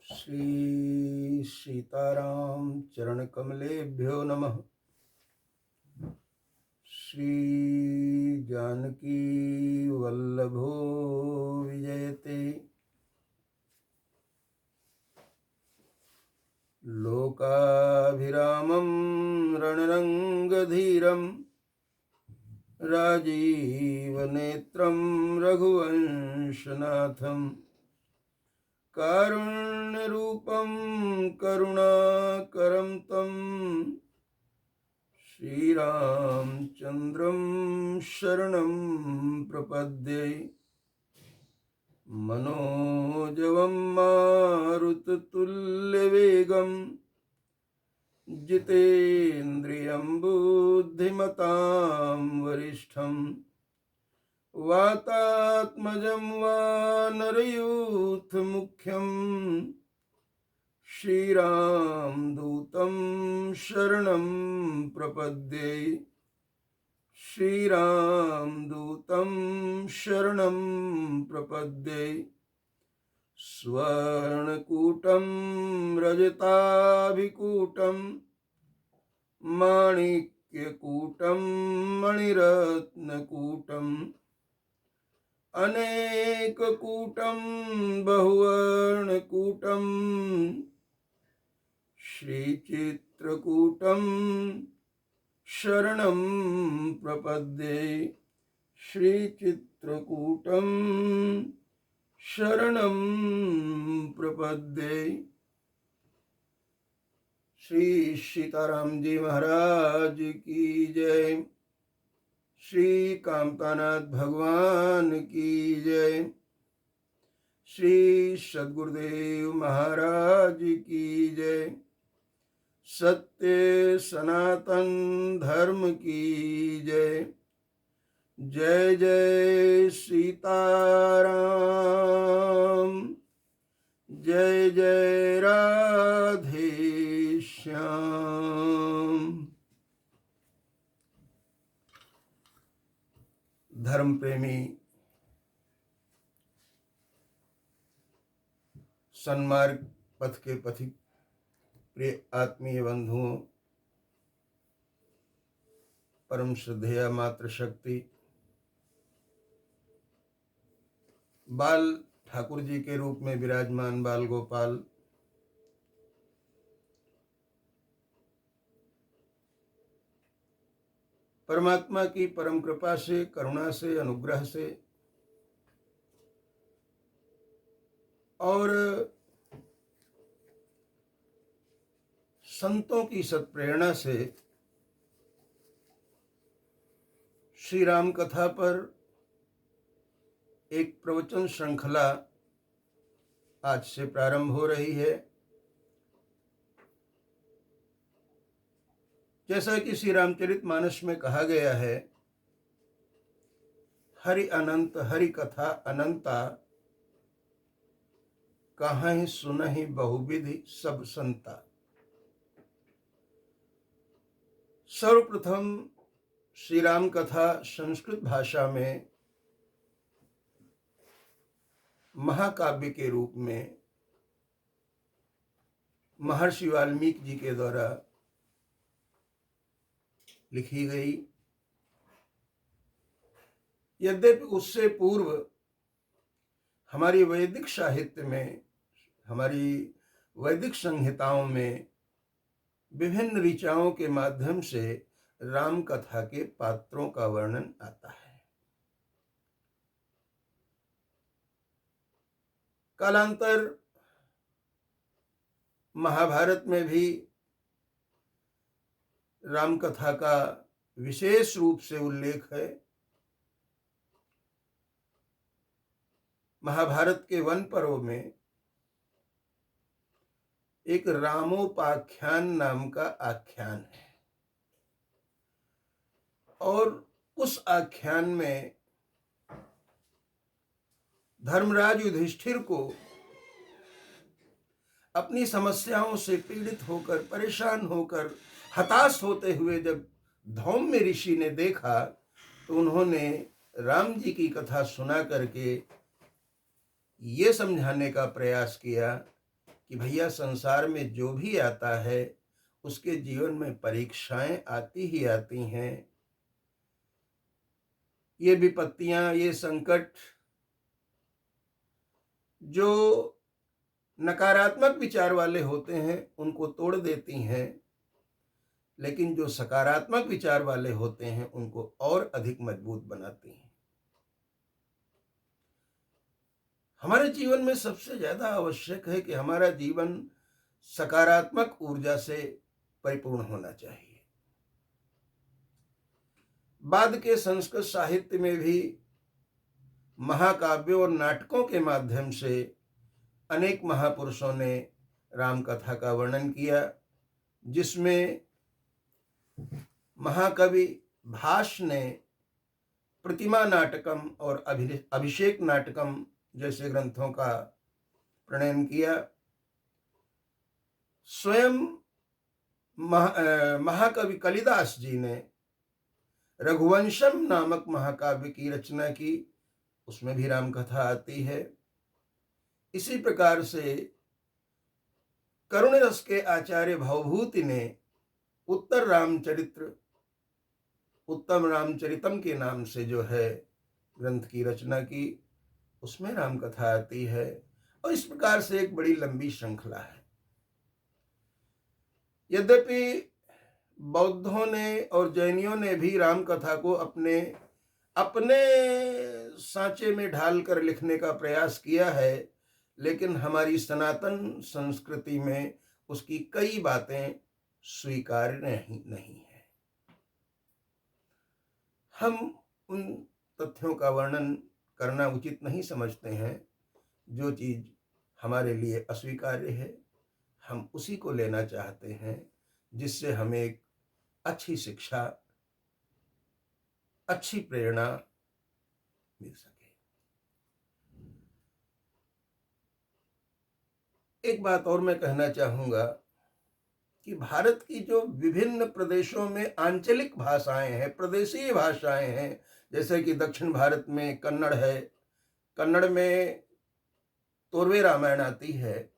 श्री सीताराम चरण कमलेभ्यो नमः। श्री जानकी वल्लभो विजयते। लोकाभिरामं रणरंगधीरं राजीवनेत्रं रघुवंशनाथं कारुण्यरूपं करुणाकरं तं श्रीरामचन्द्रं शरणं प्रपद्ये। मनोजवं मारुततुल्यवेगं जितेन्द्रियं बुद्धिमतां वरिष्ठं वातात्मजं वानरयूथमुख्यं श्रीरामदूतं शरणं प्रपद्ये। श्रीरामदूतं शरणं प्रपद्ये। स्वर्णकूटं रजताभिकूटं माणिक्यकूटं मणिरत्नकूटम् अनेककूटं बहुवर्णकूटं श्रीचित्रकूटं शरणं प्रपद्ये। श्रीचित्रकूटं शरणं प्रपद्ये। श्री सीताराम जी महाराज की जय। श्री कामतानाथ भगवान की जय। श्री सद्गुरुदेव महाराज की जय। सत्य सनातन धर्म की जय। जय जय सीताराम। जय जय राधे श्याम। धर्म प्रेमी सन्मार्ग पथ के पथिक प्रिय आत्मीय बंधुओं, परम श्रद्धेय मातृशक्ति बाल ठाकुर जी के रूप में विराजमान बाल गोपाल, परमात्मा की परम कृपा से, करुणा से, अनुग्रह से और संतों की सत्प्रेरणा से श्री राम कथा पर एक प्रवचन श्रृंखला आज से प्रारंभ हो रही है। जैसा कि श्री रामचरितमानस में कहा गया है, हरि अनंत हरि कथा अनंता, कहाहि सुनहि बहुविधि सब संता। सर्वप्रथम श्री राम कथा संस्कृत भाषा में महाकाव्य के रूप में महर्षि वाल्मीकि जी के द्वारा लिखी गई। यद्यपि उससे पूर्व हमारी वैदिक साहित्य में, हमारी वैदिक संहिताओं में विभिन्न ऋचाओं के माध्यम से राम कथा के पात्रों का वर्णन आता है। कालांतर महाभारत में भी राम कथा का विशेष रूप से उल्लेख है। महाभारत के वन पर्व में एक रामोपाख्यान नाम का आख्यान है और उस आख्यान में धर्मराज युधिष्ठिर को अपनी समस्याओं से पीड़ित होकर, परेशान होकर, हताश होते हुए जब धौम्य ऋषि ने देखा तो उन्होंने राम जी की कथा सुना करके ये समझाने का प्रयास किया कि भैया संसार में जो भी आता है उसके जीवन में परीक्षाएं आती ही आती हैं। ये विपत्तियां, ये संकट जो नकारात्मक विचार वाले होते हैं उनको तोड़ देती हैं, लेकिन जो सकारात्मक विचार वाले होते हैं उनको और अधिक मजबूत बनाती हैं। हमारे जीवन में सबसे ज्यादा आवश्यक है कि हमारा जीवन सकारात्मक ऊर्जा से परिपूर्ण होना चाहिए। बाद के संस्कृत साहित्य में भी महाकाव्यों और नाटकों के माध्यम से अनेक महापुरुषों ने राम कथा का वर्णन किया, जिसमें महाकवि भास ने प्रतिमा नाटकम और अभिषेक नाटकम जैसे ग्रंथों का प्रणयन किया। स्वयं महाकवि कालिदास जी ने रघुवंशम नामक महाकाव्य की रचना की, उसमें भी राम कथा आती है। इसी प्रकार से करुण रस के आचार्य भवभूति ने उत्तम रामचरितम के नाम से जो है ग्रंथ की रचना की, उसमें राम कथा आती है। और इस प्रकार से एक बड़ी लंबी श्रृंखला है। यद्यपि बौद्धों ने और जैनियों ने भी राम कथा को अपने अपने सांचे में ढालकर लिखने का प्रयास किया है, लेकिन हमारी सनातन संस्कृति में उसकी कई बातें स्वीकार्य नहीं है। हम उन तथ्यों का वर्णन करना उचित नहीं समझते हैं। जो चीज हमारे लिए अस्वीकार्य है हम उसी को लेना चाहते हैं, जिससे हमें एक अच्छी शिक्षा, अच्छी प्रेरणा मिल सके। एक बात और मैं कहना चाहूंगा कि भारत की जो विभिन्न प्रदेशों में आंचलिक भाषाएं हैं, प्रदेशीय भाषाएं हैं, जैसे कि दक्षिण भारत में कन्नड़ है, कन्नड़ में तोरवे रामायण आती है,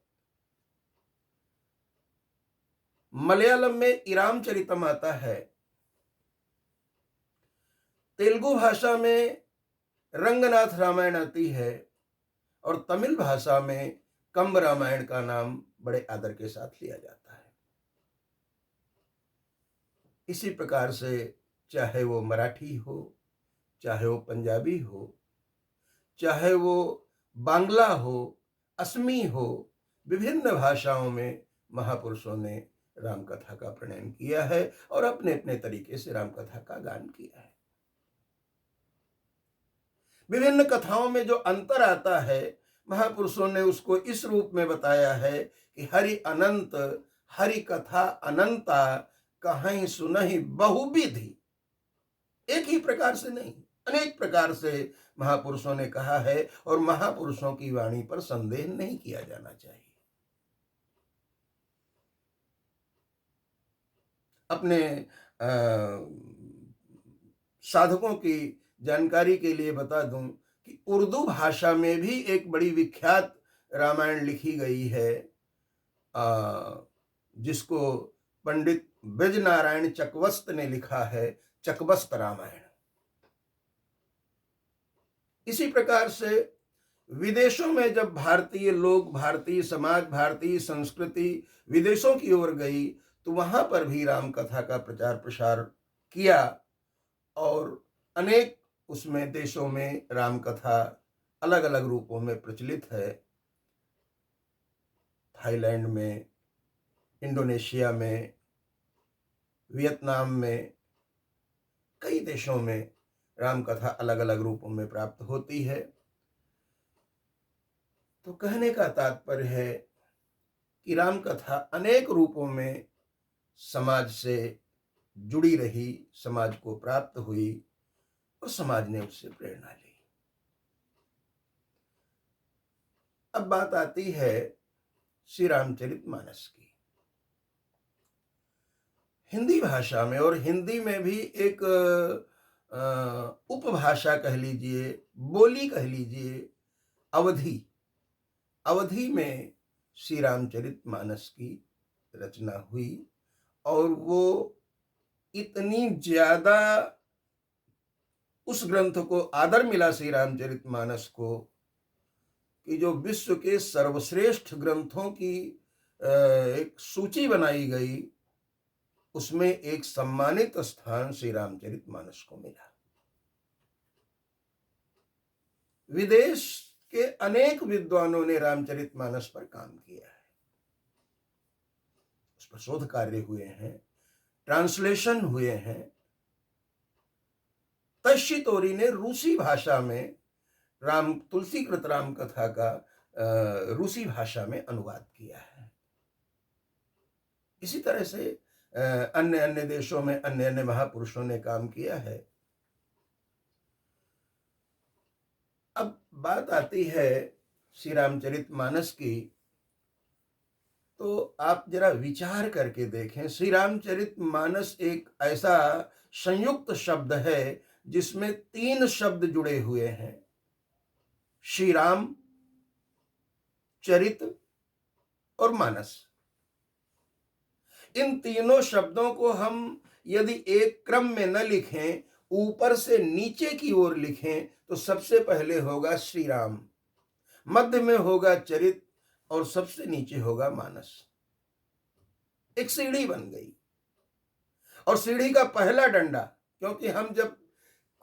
मलयालम में इरामचरितम आता है, तेलुगु भाषा में रंगनाथ रामायण आती है, और तमिल भाषा में कंब रामायण का नाम बड़े आदर के साथ लिया जाता है। इसी प्रकार से चाहे वो मराठी हो, चाहे वो पंजाबी हो, चाहे वो बांग्ला हो, असमी हो, विभिन्न भाषाओं में महापुरुषों ने राम कथा का प्रणयन किया है और अपने अपने तरीके से राम कथा का गान किया है। विभिन्न कथाओं में जो अंतर आता है, महापुरुषों ने उसको इस रूप में बताया है कि हरि अनंत, हरि कथा अनंता, कहीं सुनहि बहुविधि। एक ही प्रकार से नहीं, अनेक प्रकार से महापुरुषों ने कहा है, और महापुरुषों की वाणी पर संदेह नहीं किया जाना चाहिए। अपने साधकों की जानकारी के लिए बता दूं कि उर्दू भाषा में भी एक बड़ी विख्यात रामायण लिखी गई है, जिसको पंडित ब्रजनारायण चकवस्त ने लिखा है, चकवस्त रामायण। इसी प्रकार से विदेशों में जब भारतीय लोग, भारतीय समाज, भारतीय संस्कृति विदेशों की ओर गई, तो वहां पर भी राम कथा का प्रचार प्रसार किया, और अनेक उसमें देशों में राम कथा अलग अलग रूपों में प्रचलित है। थाईलैंड में, इंडोनेशिया में, वियतनाम में, कई देशों में राम कथा अलग अलग रूपों में प्राप्त होती है। तो कहने का तात्पर्य है कि राम कथा अनेक रूपों में समाज से जुड़ी रही, समाज को प्राप्त हुई, और समाज ने उससे प्रेरणा ली। अब बात आती है श्री रामचरितमानस की। हिंदी भाषा में, और हिंदी में भी एक उपभाषा कह लीजिए, बोली कह लीजिए, अवधी, अवधि में श्री रामचरितमानस की रचना हुई और वो इतनी ज्यादा उस ग्रंथ को आदर मिला श्री रामचरितमानस को कि जो विश्व के सर्वश्रेष्ठ ग्रंथों की एक सूची बनाई गई, उसमें एक सम्मानित स्थान श्री रामचरितमानस को मिला। विदेश के अनेक विद्वानों ने रामचरितमानस पर काम किया है, उस पर शोध कार्य हुए हैं, ट्रांसलेशन हुए हैं। तशी तोरी ने रूसी भाषा में तुलसीकृत राम कथा का रूसी भाषा में अनुवाद किया है। इसी तरह से अन्य अन्य देशों में अन्य अन्य महापुरुषों ने काम किया है। अब बात आती है श्री रामचरितमानस की, तो आप जरा विचार करके देखें। श्री रामचरितमानस एक ऐसा संयुक्त शब्द है जिसमें 3 शब्द जुड़े हुए हैं, श्री राम, चरित और मानस। इन तीनों शब्दों को हम यदि एक क्रम में न लिखें, ऊपर से नीचे की ओर लिखें, तो सबसे पहले होगा श्री राम, मध्य में होगा चरित और सबसे नीचे होगा मानस। एक सीढ़ी बन गई। और सीढ़ी का पहला डंडा, क्योंकि हम जब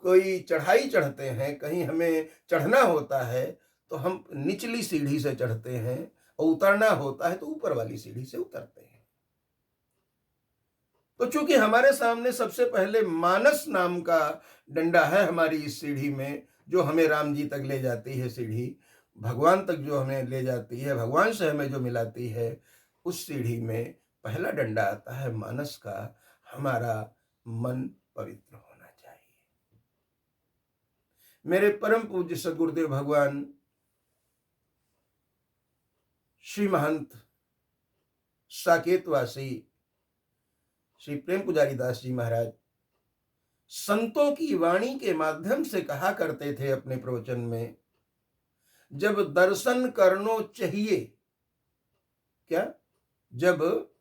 कोई चढ़ाई चढ़ते हैं, कहीं हमें चढ़ना होता है तो हम निचली सीढ़ी से चढ़ते हैं, और उतरना होता है तो ऊपर वाली सीढ़ी से उतरते हैं। तो चूंकि हमारे सामने सबसे पहले मानस नाम का डंडा है हमारी इस सीढ़ी में, जो हमें राम जी तक ले जाती है, सीढ़ी भगवान तक जो हमें ले जाती है, भगवान से हमें जो मिलाती है, उस सीढ़ी में पहला डंडा आता है मानस का। हमारा मन पवित्र होना चाहिए। मेरे परम पूज्य सद्गुरुदेव भगवान श्री महंत साकेतवासी श्री प्रेम पुजारी दास जी महाराज संतों की वाणी के माध्यम से कहा करते थे अपने प्रवचन में, जब दर्शन करनो चाहिए, क्या? जब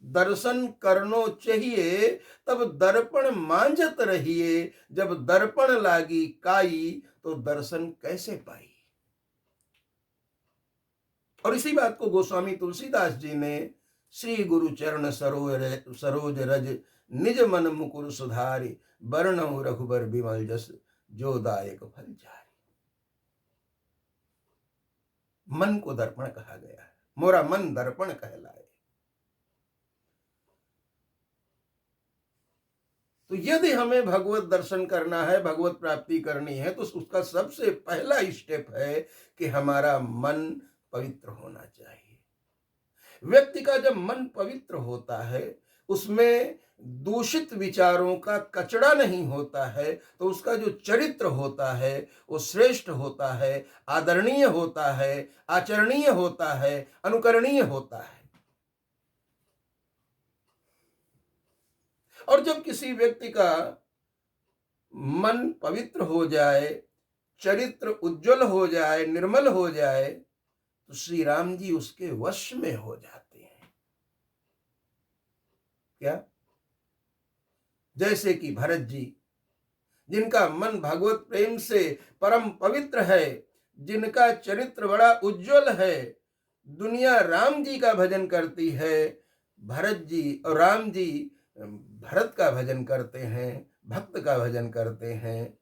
दर्शन करनो चाहिए तब दर्पण मांझत रहिए, जब दर्पण लागी काई तो दर्शन कैसे पाई। और इसी बात को गोस्वामी तुलसीदास जी ने श्री गुरु चरण सरोज रज निज मन मुकुर सुधारि, वर्णौ रघुबर बिमल जस जो दायक फल जारी। मन को दर्पण कहा गया है, मोरा मन दर्पण कहलाए। तो यदि हमें भगवत दर्शन करना है, भगवत प्राप्ति करनी है, तो उसका सबसे पहला स्टेप है कि हमारा मन पवित्र होना चाहिए। व्यक्ति का जब मन पवित्र होता है, उसमें दूषित विचारों का कचड़ा नहीं होता है, तो उसका जो चरित्र होता है वो श्रेष्ठ होता है, आदरणीय होता है, आचरणीय होता है, अनुकरणीय होता है। और जब किसी व्यक्ति का मन पवित्र हो जाए, चरित्र उज्जवल हो जाए, निर्मल हो जाए, तो श्री राम जी उसके वश में हो जाते हैं। क्या? जैसे कि भरत जी, जिनका मन भगवत प्रेम से परम पवित्र है, जिनका चरित्र बड़ा उज्जवल है, दुनिया राम जी का भजन करती है। भरत जी और राम जी भरत का भजन करते हैं, भक्त का भजन करते हैं।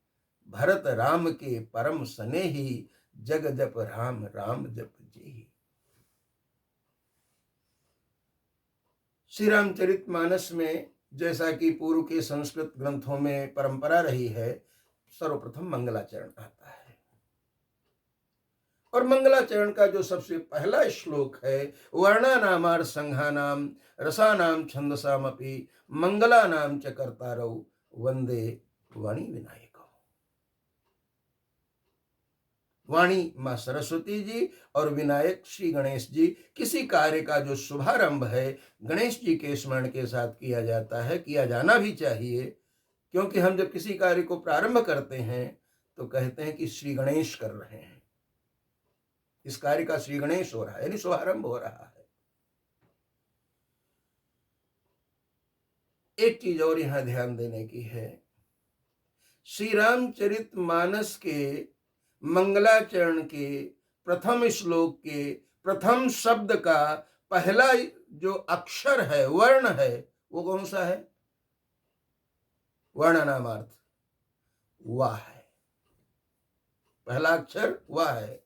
भरत राम के परम स्नेही, जग जप राम राम जप जी। श्री रामचरितमानस में, जैसा कि पूर्व के संस्कृत ग्रंथों में परंपरा रही है, सर्वप्रथम मंगलाचरण आता है। और मंगलाचरण का जो सबसे पहला श्लोक है, वर्णानामार संघानाम रसानाम छंदसामपि मंगलानाम च कर्तारौ वंदे वाणी विनायक। वाणी मां सरस्वती जी और विनायक श्री गणेश जी। किसी कार्य का जो शुभारंभ है, गणेश जी के स्मरण के साथ किया जाता है, किया जाना भी चाहिए, क्योंकि हम जब किसी कार्य को प्रारंभ करते हैं तो कहते हैं कि श्री गणेश कर रहे हैं। इस कार्य का श्री गणेश हो रहा है, यानी शुभारंभ हो रहा है। एक चीज और यहां ध्यान देने की है, श्री रामचरितमानस के मंगलाचरण के प्रथम श्लोक के प्रथम शब्द का पहला जो अक्षर है, वर्ण है, वो कौन सा है? वर्णनामार्थ वाह है, पहला अक्षर वाह है।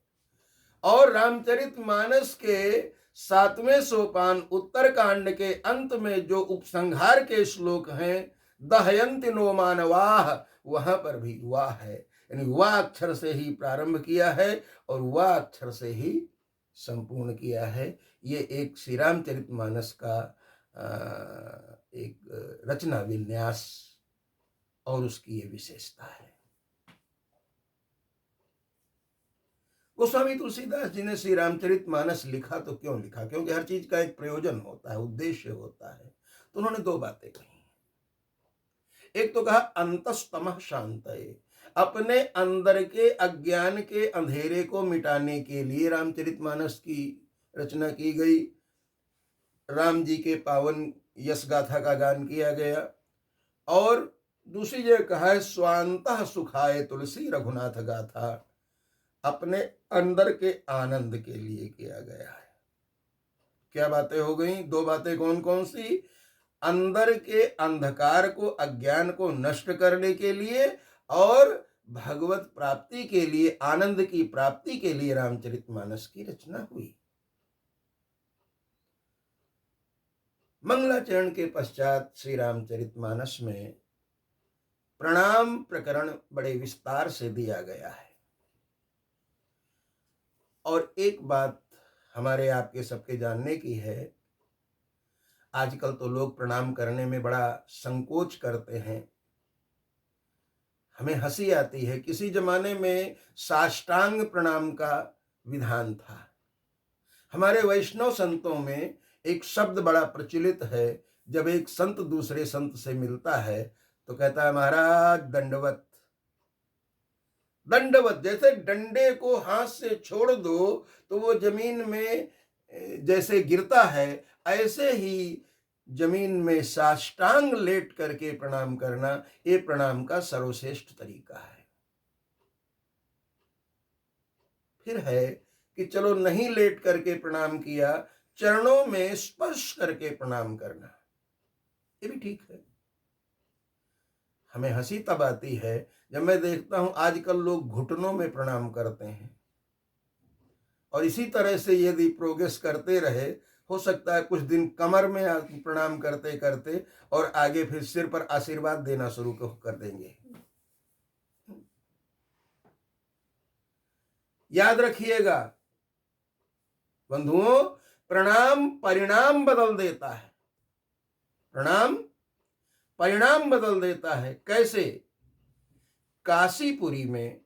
और रामचरितमानस के 7वें सोपान उत्तरकांड के अंत में जो उपसंहार के श्लोक हैं, दहयन्ति नो मानवाः, वहां पर भी वाह है, यानी वाह अक्षर से ही प्रारंभ किया है और वाह अक्षर से ही संपूर्ण किया है। ये एक श्री रामचरितमानस का एक रचना विन्यास और उसकी ये विशेषता है। गोस्वामी तुलसीदास जी ने श्री रामचरितमानस लिखा तो क्यों लिखा? क्योंकि हर चीज का एक प्रयोजन होता है, उद्देश्य होता है। तो उन्होंने दो बातें कही। एक तो कहा अंतस्तमः शांतये, अपने अंदर के अज्ञान के अंधेरे को मिटाने के लिए रामचरितमानस की रचना की गई। राम जी के पावन यश गाथा का गान किया गया। और दूसरी जगह कहा है स्वांतः सुखाय तुलसी रघुनाथ गाथा, अपने अंदर के आनंद के लिए किया गया है। क्या बातें हो गई? दो बातें कौन कौन सी? अंदर के अंधकार को, अज्ञान को नष्ट करने के लिए और भगवत प्राप्ति के लिए, आनंद की प्राप्ति के लिए रामचरितमानस की रचना हुई। मंगलाचरण के पश्चात श्री रामचरितमानस में प्रणाम प्रकरण बड़े विस्तार से दिया गया है। और एक बात हमारे आपके सबके जानने की है, आजकल तो लोग प्रणाम करने में बड़ा संकोच करते हैं, हमें हंसी आती है। किसी जमाने में साष्टांग प्रणाम का विधान था। हमारे वैष्णव संतों में एक शब्द बड़ा प्रचलित है, जब एक संत दूसरे संत से मिलता है तो कहता है महाराज दंडवत। दंडवत, जैसे डंडे को हाथ से छोड़ दो तो वो जमीन में जैसे गिरता है, ऐसे ही जमीन में साष्टांग लेट करके प्रणाम करना, ये प्रणाम का सर्वश्रेष्ठ तरीका है। फिर है कि चलो नहीं लेट करके प्रणाम किया, चरणों में स्पर्श करके प्रणाम करना, ये भी ठीक है। हमें हंसी तब आती है जब मैं देखता हूं आजकल लोग घुटनों में प्रणाम करते हैं, और इसी तरह से यदि प्रोग्रेस करते रहे, हो सकता है कुछ दिन कमर में प्रणाम करते करते और आगे फिर सिर पर आशीर्वाद देना शुरू कर देंगे। याद रखिएगा बंधुओं, प्रणाम परिणाम बदल देता है। प्रणाम परिणाम बदल देता है। कैसे? काशीपुरी में,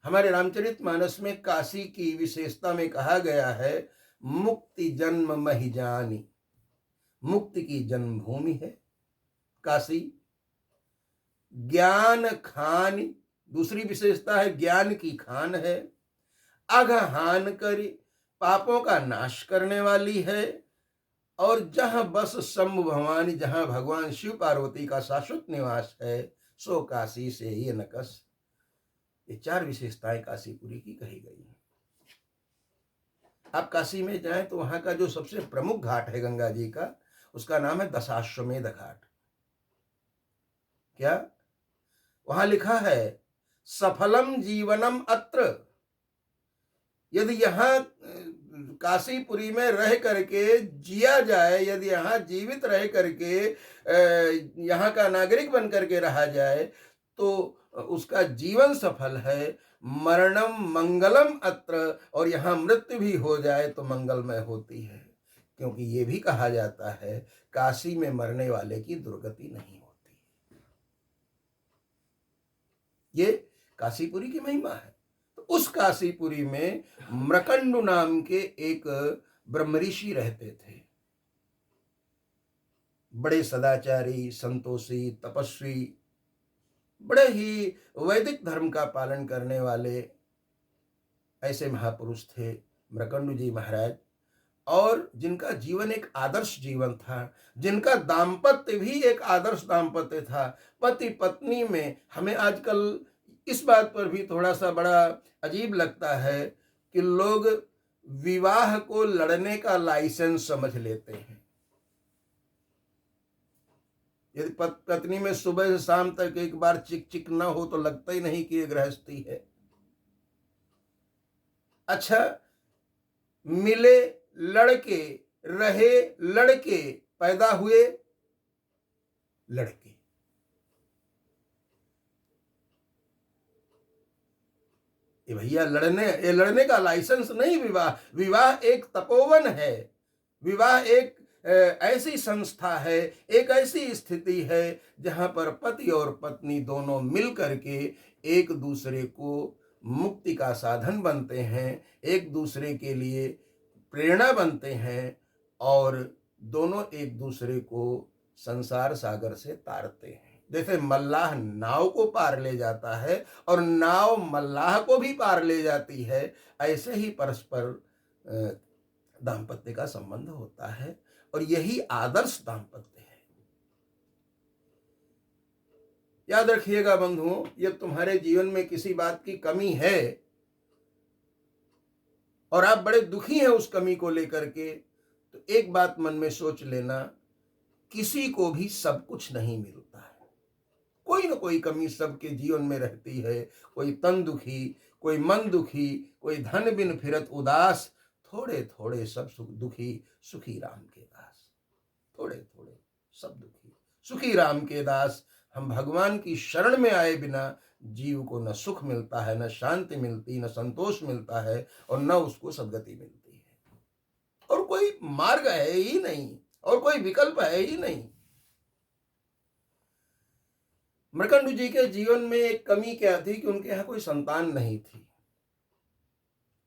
हमारे रामचरितमानस में काशी की विशेषता में कहा गया है मुक्ति जन्म महि जानी, मुक्ति की जन्मभूमि है काशी। ज्ञान खान, दूसरी विशेषता है ज्ञान की खान है। अघहान करी, पापों का नाश करने वाली है। और जहां बस शंभु भवानी, जहां भगवान शिव पार्वती का शाश्वत निवास है, सो काशी से ही नकस। ये चार विशेषताएं काशीपुरी की कही गई हैं। आप काशी में जाएं तो वहां का जो सबसे प्रमुख घाट है गंगा जी का, उसका नाम है दशाश्वमेध घाट। क्या वहां लिखा है? सफलम जीवनम अत्र। यदि यहां काशीपुरी में रह करके जिया जाए, यदि यहाँ जीवित रह करके यहाँ का नागरिक बन करके रहा जाए, तो उसका जीवन सफल है। मरणम मंगलम अत्र, और यहाँ मृत्यु भी हो जाए तो मंगलमय होती है। क्योंकि ये भी कहा जाता है काशी में मरने वाले की दुर्गति नहीं होती। ये काशीपुरी की महिमा है। तो उस काशीपुरी में मृकंडु नाम के एक ब्रह्मऋषि रहते थे, बड़े सदाचारी, संतोषी, तपस्वी, बड़े ही वैदिक धर्म का पालन करने वाले। ऐसे महापुरुष थे मृकंडू जी महाराज, और जिनका जीवन एक आदर्श जीवन था, जिनका दाम्पत्य भी एक आदर्श दाम्पत्य था। पति पत्नी में हमें आजकल इस बात पर भी थोड़ा सा बड़ा अजीब लगता है कि लोग विवाह को लड़ने का लाइसेंस समझ लेते हैं। यदि पत्नी में सुबह से शाम तक एक बार चिक चिक ना हो तो लगता ही नहीं कि ये गृहस्थी है। अच्छा, मिले लड़के, रहे लड़के, पैदा हुए लड़के। ये भैया ये लड़ने का लाइसेंस नहीं विवाह। विवाह एक तपोवन है। विवाह एक ऐसी संस्था है, एक ऐसी स्थिति है जहां पर पति और पत्नी दोनों मिल करके एक दूसरे को मुक्ति का साधन बनते हैं, एक दूसरे के लिए प्रेरणा बनते हैं, और दोनों एक दूसरे को संसार सागर से तारते हैं। जैसे मल्लाह नाव को पार ले जाता है और नाव मल्लाह को भी पार ले जाती है, ऐसे ही परस्पर दाम्पत्य का संबंध होता है, और यही आदर्श दाम्पत्य है। याद रखिएगा बंधुओं, यदि तुम्हारे जीवन में किसी बात की कमी है और आप बड़े दुखी हैं उस कमी को लेकर के, तो एक बात मन में सोच लेना, किसी को भी सब कुछ नहीं मिलता है। कोई ना कोई कमी सबके जीवन में रहती है। कोई तन दुखी, कोई मन दुखी, कोई धन बिन फिरत उदास, थोड़े थोड़े सब सुख दुखी, सुखी राम के दास। थोड़े थोड़े सब दुखी, सुखी राम के दास। हम भगवान की शरण में आए बिना जीव को न सुख मिलता है, न शांति मिलती, न संतोष मिलता है, और न उसको सद्गति मिलती है। और कोई मार्ग है ही नहीं, और कोई विकल्प है ही नहीं। मृकंडू जी के जीवन में एक कमी क्या थी कि उनके यहाँ कोई संतान नहीं थी।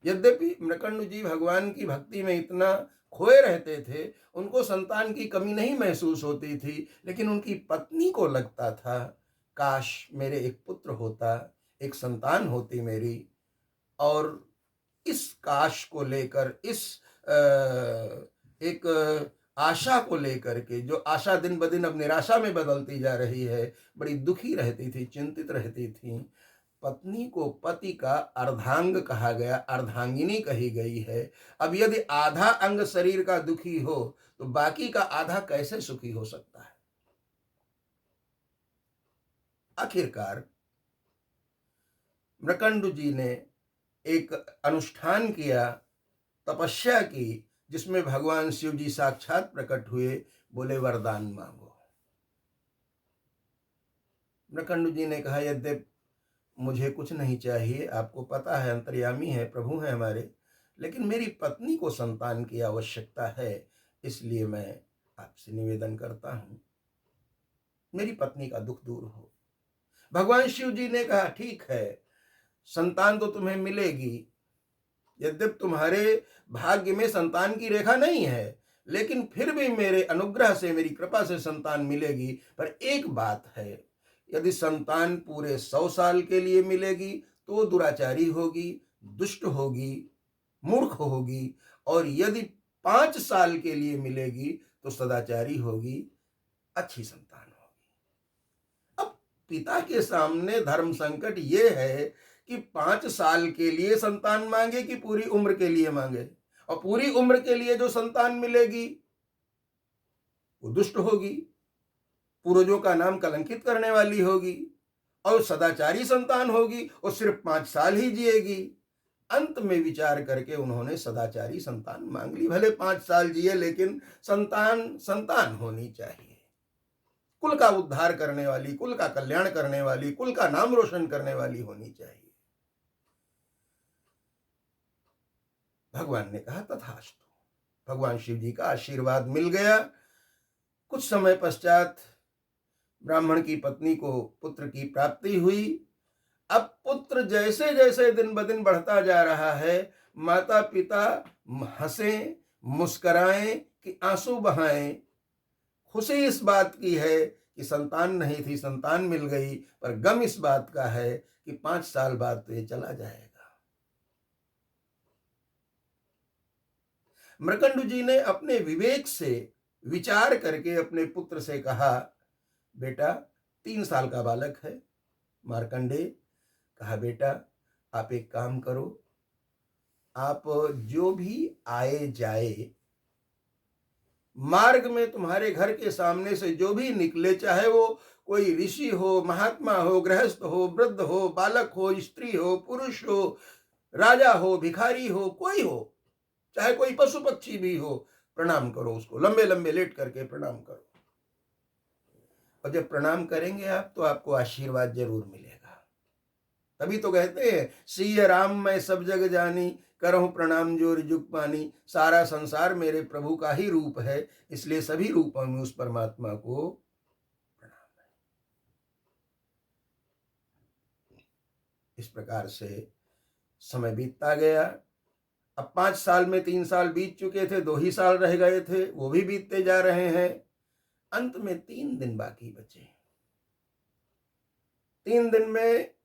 यद्यपि मृकंडू जी भगवान की भक्ति में इतना खोए रहते थे, उनको संतान की कमी नहीं महसूस होती थी, लेकिन उनकी पत्नी को लगता था, काश मेरे एक पुत्र होता, एक संतान होती मेरी। और इस काश को लेकर, इस एक आशा को लेकर के, जो आशा दिन ब दिन अब निराशा में बदलती जा रही है, बड़ी दुखी रहती थी, चिंतित रहती थी। पत्नी को पति का अर्धांग कहा गया, अर्धांगिनी कही गई है। अब यदि आधा अंग शरीर का दुखी हो तो बाकी का आधा कैसे सुखी हो सकता है। आखिरकार मृकंडू जी ने एक अनुष्ठान किया, तपस्या की, जिसमें भगवान शिव जी साक्षात प्रकट हुए, बोले वरदान मांगो। मृकंडू जी ने कहा, यद्यपि मुझे कुछ नहीं चाहिए, आपको पता है अंतर्यामी है, प्रभु है हमारे, लेकिन मेरी पत्नी को संतान की आवश्यकता है, इसलिए मैं आपसे निवेदन करता हूं, मेरी पत्नी का दुख दूर हो। भगवान शिव जी ने कहा, ठीक है, संतान तो तुम्हें मिलेगी। यद्यपि तुम्हारे भाग्य में संतान की रेखा नहीं है, लेकिन फिर भी मेरे अनुग्रह से, मेरी कृपा से संतान मिलेगी। पर एक बात है, यदि संतान पूरे 100 साल के लिए मिलेगी तो दुराचारी होगी, दुष्ट होगी, मूर्ख होगी, और यदि 5 साल के लिए मिलेगी तो सदाचारी होगी, अच्छी संतान होगी। अब पिता के सामने धर्म संकट ये है कि 5 साल के लिए संतान मांगे कि पूरी उम्र के लिए मांगे। और पूरी उम्र के लिए जो संतान मिलेगी वो दुष्ट होगी, पूर्वजों का नाम कलंकित करने वाली होगी, और सदाचारी संतान होगी और सिर्फ 5 साल ही जिएगी। अंत में विचार करके उन्होंने सदाचारी संतान मांग ली। भले 5 साल जिए, लेकिन संतान संतान होनी चाहिए, कुल का उद्धार करने वाली, कुल का कल्याण करने वाली, कुल का नाम रोशन करने वाली होनी चाहिए। भगवान ने कहा तथास्तु। भगवान शिव जी का आशीर्वाद मिल गया। कुछ समय पश्चात ब्राह्मण की पत्नी को पुत्र की प्राप्ति हुई। अब पुत्र जैसे जैसे दिन ब दिन बढ़ता जा रहा है, माता पिता हंसें, मुस्कराएं कि आंसू बहाएं। खुशी इस बात की है कि संतान नहीं थी, संतान मिल गई, पर गम इस बात का है कि 5 साल बाद तो ये चला जाएगा। मृकंडु जी ने अपने विवेक से विचार करके अपने पुत्र से कहा, बेटा 3 साल का बालक है मार्कंडेय, कहा बेटा आप एक काम करो, आप जो भी आए जाए मार्ग में तुम्हारे घर के सामने से जो भी निकले, चाहे वो कोई ऋषि हो, महात्मा हो, गृहस्थ हो, वृद्ध हो, बालक हो, स्त्री हो, पुरुष हो, राजा हो, भिखारी हो, कोई हो, चाहे कोई पशु पक्षी भी हो, प्रणाम करो उसको, लंबे लंबे लेट करके प्रणाम करो। और जब प्रणाम करेंगे आप तो आपको आशीर्वाद जरूर मिलेगा। तभी तो कहते हैं सिय राम मैं सब जग जानी, करहूं प्रणाम जोर जुग पानी। सारा संसार मेरे प्रभु का ही रूप है, इसलिए सभी रूपों में उस परमात्मा को प्रणाम है। इस प्रकार से समय बीतता गया। अब 5 साल में 3 साल बीत चुके थे, 2 ही साल रह गए थे, वो भी बीतते जा रहे हैं। अंत में 3 दिन बाकी बचे। 3 दिन में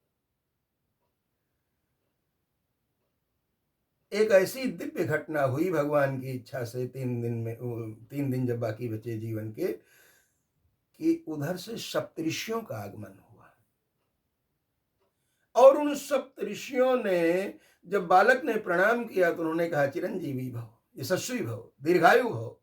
एक ऐसी दिव्य घटना हुई भगवान की इच्छा से, 3 दिन जब बाकी बचे जीवन के, कि उधर से सप्तऋषियों का आगमन हुआ। और उन सप्तऋषियों ने जब बालक ने प्रणाम किया तो उन्होंने कहा चिरंजीवी भव, यशस्वी भव, दीर्घायु भव।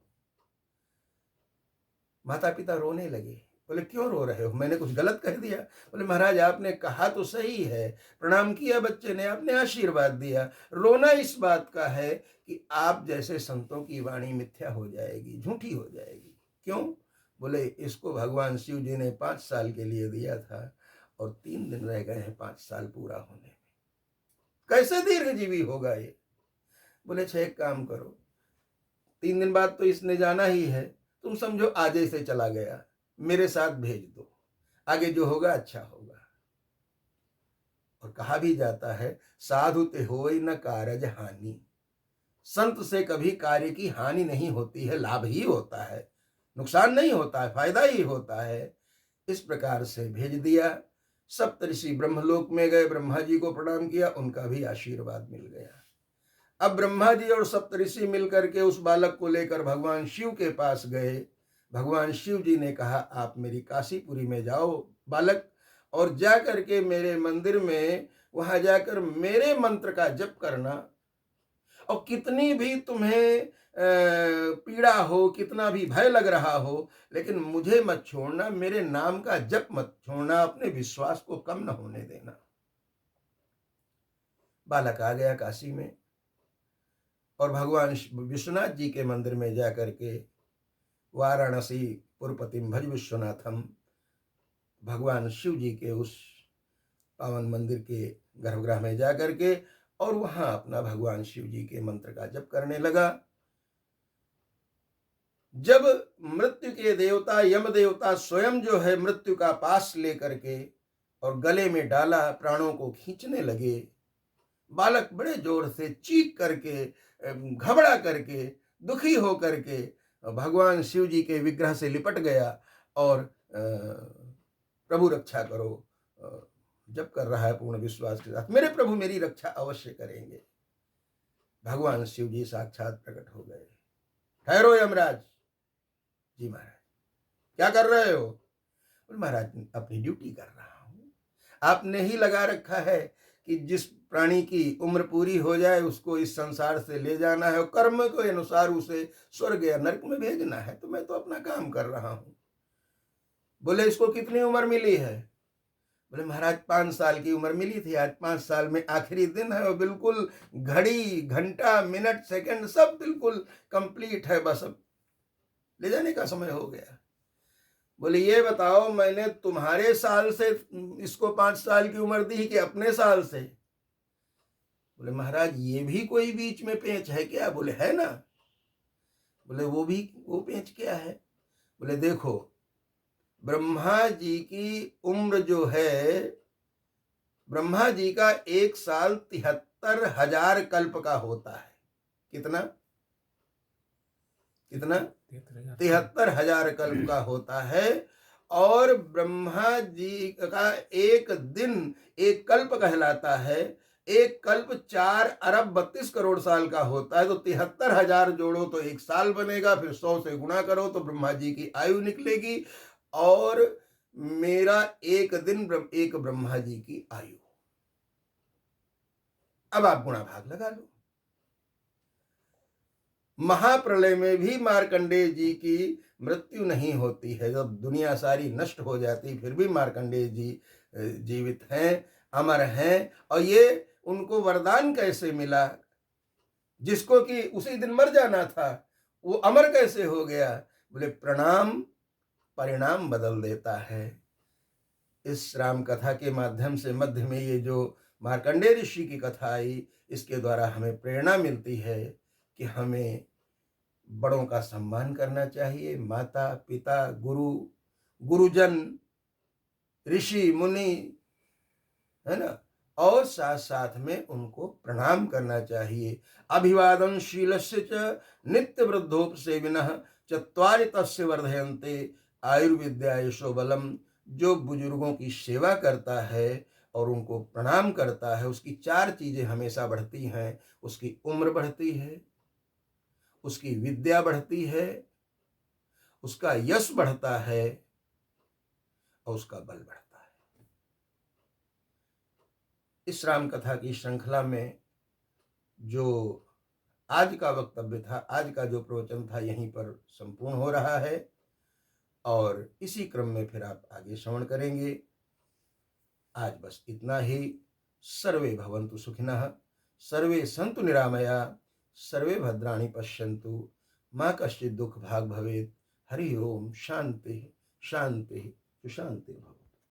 माता पिता रोने लगे। बोले क्यों रो रहे हो, मैंने कुछ गलत कह दिया? बोले महाराज आपने कहा तो सही है, प्रणाम किया बच्चे ने, आपने आशीर्वाद दिया, रोना इस बात का है कि आप जैसे संतों की वाणी मिथ्या हो जाएगी, झूठी हो जाएगी। क्यों? बोले इसको भगवान शिव जी ने 5 साल के लिए दिया था और 3 दिन रह गए हैं 5 साल पूरा होने में, कैसे दीर्घजीवी होगा ये? बोले अच्छा एक काम करो, 3 दिन बाद तो इसने जाना ही है, तुम समझो आज से चला गया, मेरे साथ भेज दो, आगे जो होगा अच्छा होगा। और कहा भी जाता है साधु ते होय न कारज हानि, संत से कभी कार्य की हानि नहीं होती है, लाभ ही होता है, नुकसान नहीं होता है, फायदा ही होता है। इस प्रकार से भेज दिया। सप्तऋषि ब्रह्मलोक में गए, ब्रह्मा जी को प्रणाम किया, उनका भी आशीर्वाद मिल गया। अब ब्रह्मा जी और सप्तऋषि मिलकर के उस बालक को लेकर भगवान शिव के पास गए। भगवान शिव जी ने कहा आप मेरी काशीपुरी में जाओ बालक, और जा करके मेरे मंदिर में वहां जाकर मेरे मंत्र का जप करना, और कितनी भी तुम्हें पीड़ा हो, कितना भी भय लग रहा हो, लेकिन मुझे मत छोड़ना, मेरे नाम का जप मत छोड़ना, अपने विश्वास को कम न होने देना। बालक आ गया काशी में और भगवान विश्वनाथ जी के मंदिर में जाकर के वाराणसी पुरपतिम भज विश्वनाथम, भगवान शिव जी के उस पावन मंदिर के गर्भगृह में जाकर के और वहां अपना भगवान शिव जी के मंत्र का जप करने लगा। जब मृत्यु के देवता यम देवता स्वयं जो है मृत्यु का पास लेकर के और गले में डाला, प्राणों को खींचने लगे, बालक बड़े जोर से चीख करके, घबरा करके, दुखी हो करके भगवान शिव जी के विग्रह से लिपट गया और प्रभु रक्षा करो जप कर रहा है पूर्ण विश्वास के साथ, मेरे प्रभु मेरी रक्षा अवश्य करेंगे। भगवान शिव जी साक्षात प्रकट हो गए। ठहरो यमराज। जी महाराज क्या कर रहे हो? बोले महाराज अपनी ड्यूटी कर रहा हूं, आपने ही लगा रखा है कि जिस प्राणी की उम्र पूरी हो जाए उसको इस संसार से ले जाना है और कर्म के अनुसार उसे स्वर्ग या नरक में भेजना है, तो मैं तो अपना काम कर रहा हूं। बोले इसको कितनी उम्र मिली है? बोले महाराज 5 साल की उम्र मिली थी, आज 5 साल में आखिरी दिन है और बिल्कुल घड़ी घंटा मिनट सेकंड सब बिल्कुल कंप्लीट है, बस अब ले जाने का समय हो गया। बोले ये बताओ मैंने तुम्हारे साल से इसको 5 साल की उम्र दी कि अपने साल से? बोले महाराज ये भी कोई बीच में पेंच है क्या? बोले है ना। बोले वो पेंच क्या है? बोले देखो ब्रह्मा जी की उम्र जो है, ब्रह्मा जी का 1 साल 73,000 कल्प का होता है। कितना 73,000 कल्प का होता है। और ब्रह्मा जी का एक दिन एक कल्प कहलाता है। एक कल्प 4 अरब 32 करोड़ साल का होता है, तो 73,000 जोड़ो तो एक साल बनेगा, फिर 100 से गुणा करो तो ब्रह्मा जी की आयु निकलेगी, और मेरा एक दिन एक ब्रह्मा जी की आयु। अब आप गुणा भाग लगा लो। महाप्रलय में भी मार्कंडेय जी की मृत्यु नहीं होती है, जब दुनिया सारी नष्ट हो जाती फिर भी मार्कंडेय जी जीवित हैं, अमर हैं। और ये उनको वरदान कैसे मिला? जिसको कि उसी दिन मर जाना था, वो अमर कैसे हो गया? बोले प्रणाम परिणाम बदल देता है। इस राम कथा के माध्यम से मध्य में ये जो मार्कंडेय ऋषि की कथा आई, इसके द्वारा हमें प्रेरणा मिलती है कि हमें बड़ों का सम्मान करना चाहिए। माता पिता गुरु गुरुजन ऋषि मुनि, है ना, और साथ साथ में उनको प्रणाम करना चाहिए। अभिवादन शीलस्य च नित्य वृद्धोपसेविनः चत्वारि तस्य वर्धयन्ते आयुर्विद्या यशो बलम। जो बुजुर्गों की सेवा करता है और उनको प्रणाम करता है, उसकी 4 चीजें हमेशा बढ़ती हैं। उसकी उम्र बढ़ती है, उसकी विद्या बढ़ती है, उसका यश बढ़ता है, और उसका बल बढ़ता है। इस राम कथा की श्रृंखला में जो आज का वक्तव्य था, आज का जो प्रवचन था, यहीं पर संपूर्ण हो रहा है, और इसी क्रम में फिर आप आगे श्रवण करेंगे। आज बस इतना ही। सर्वे भवन्तु सुखिनः, सर्वे सन्तु निरामया, सर्वे भद्राणि पश्यन्तु, मा कश्चित् दुःख भाग् भवेत्। हरि ओम। शांति शांति शांति भव।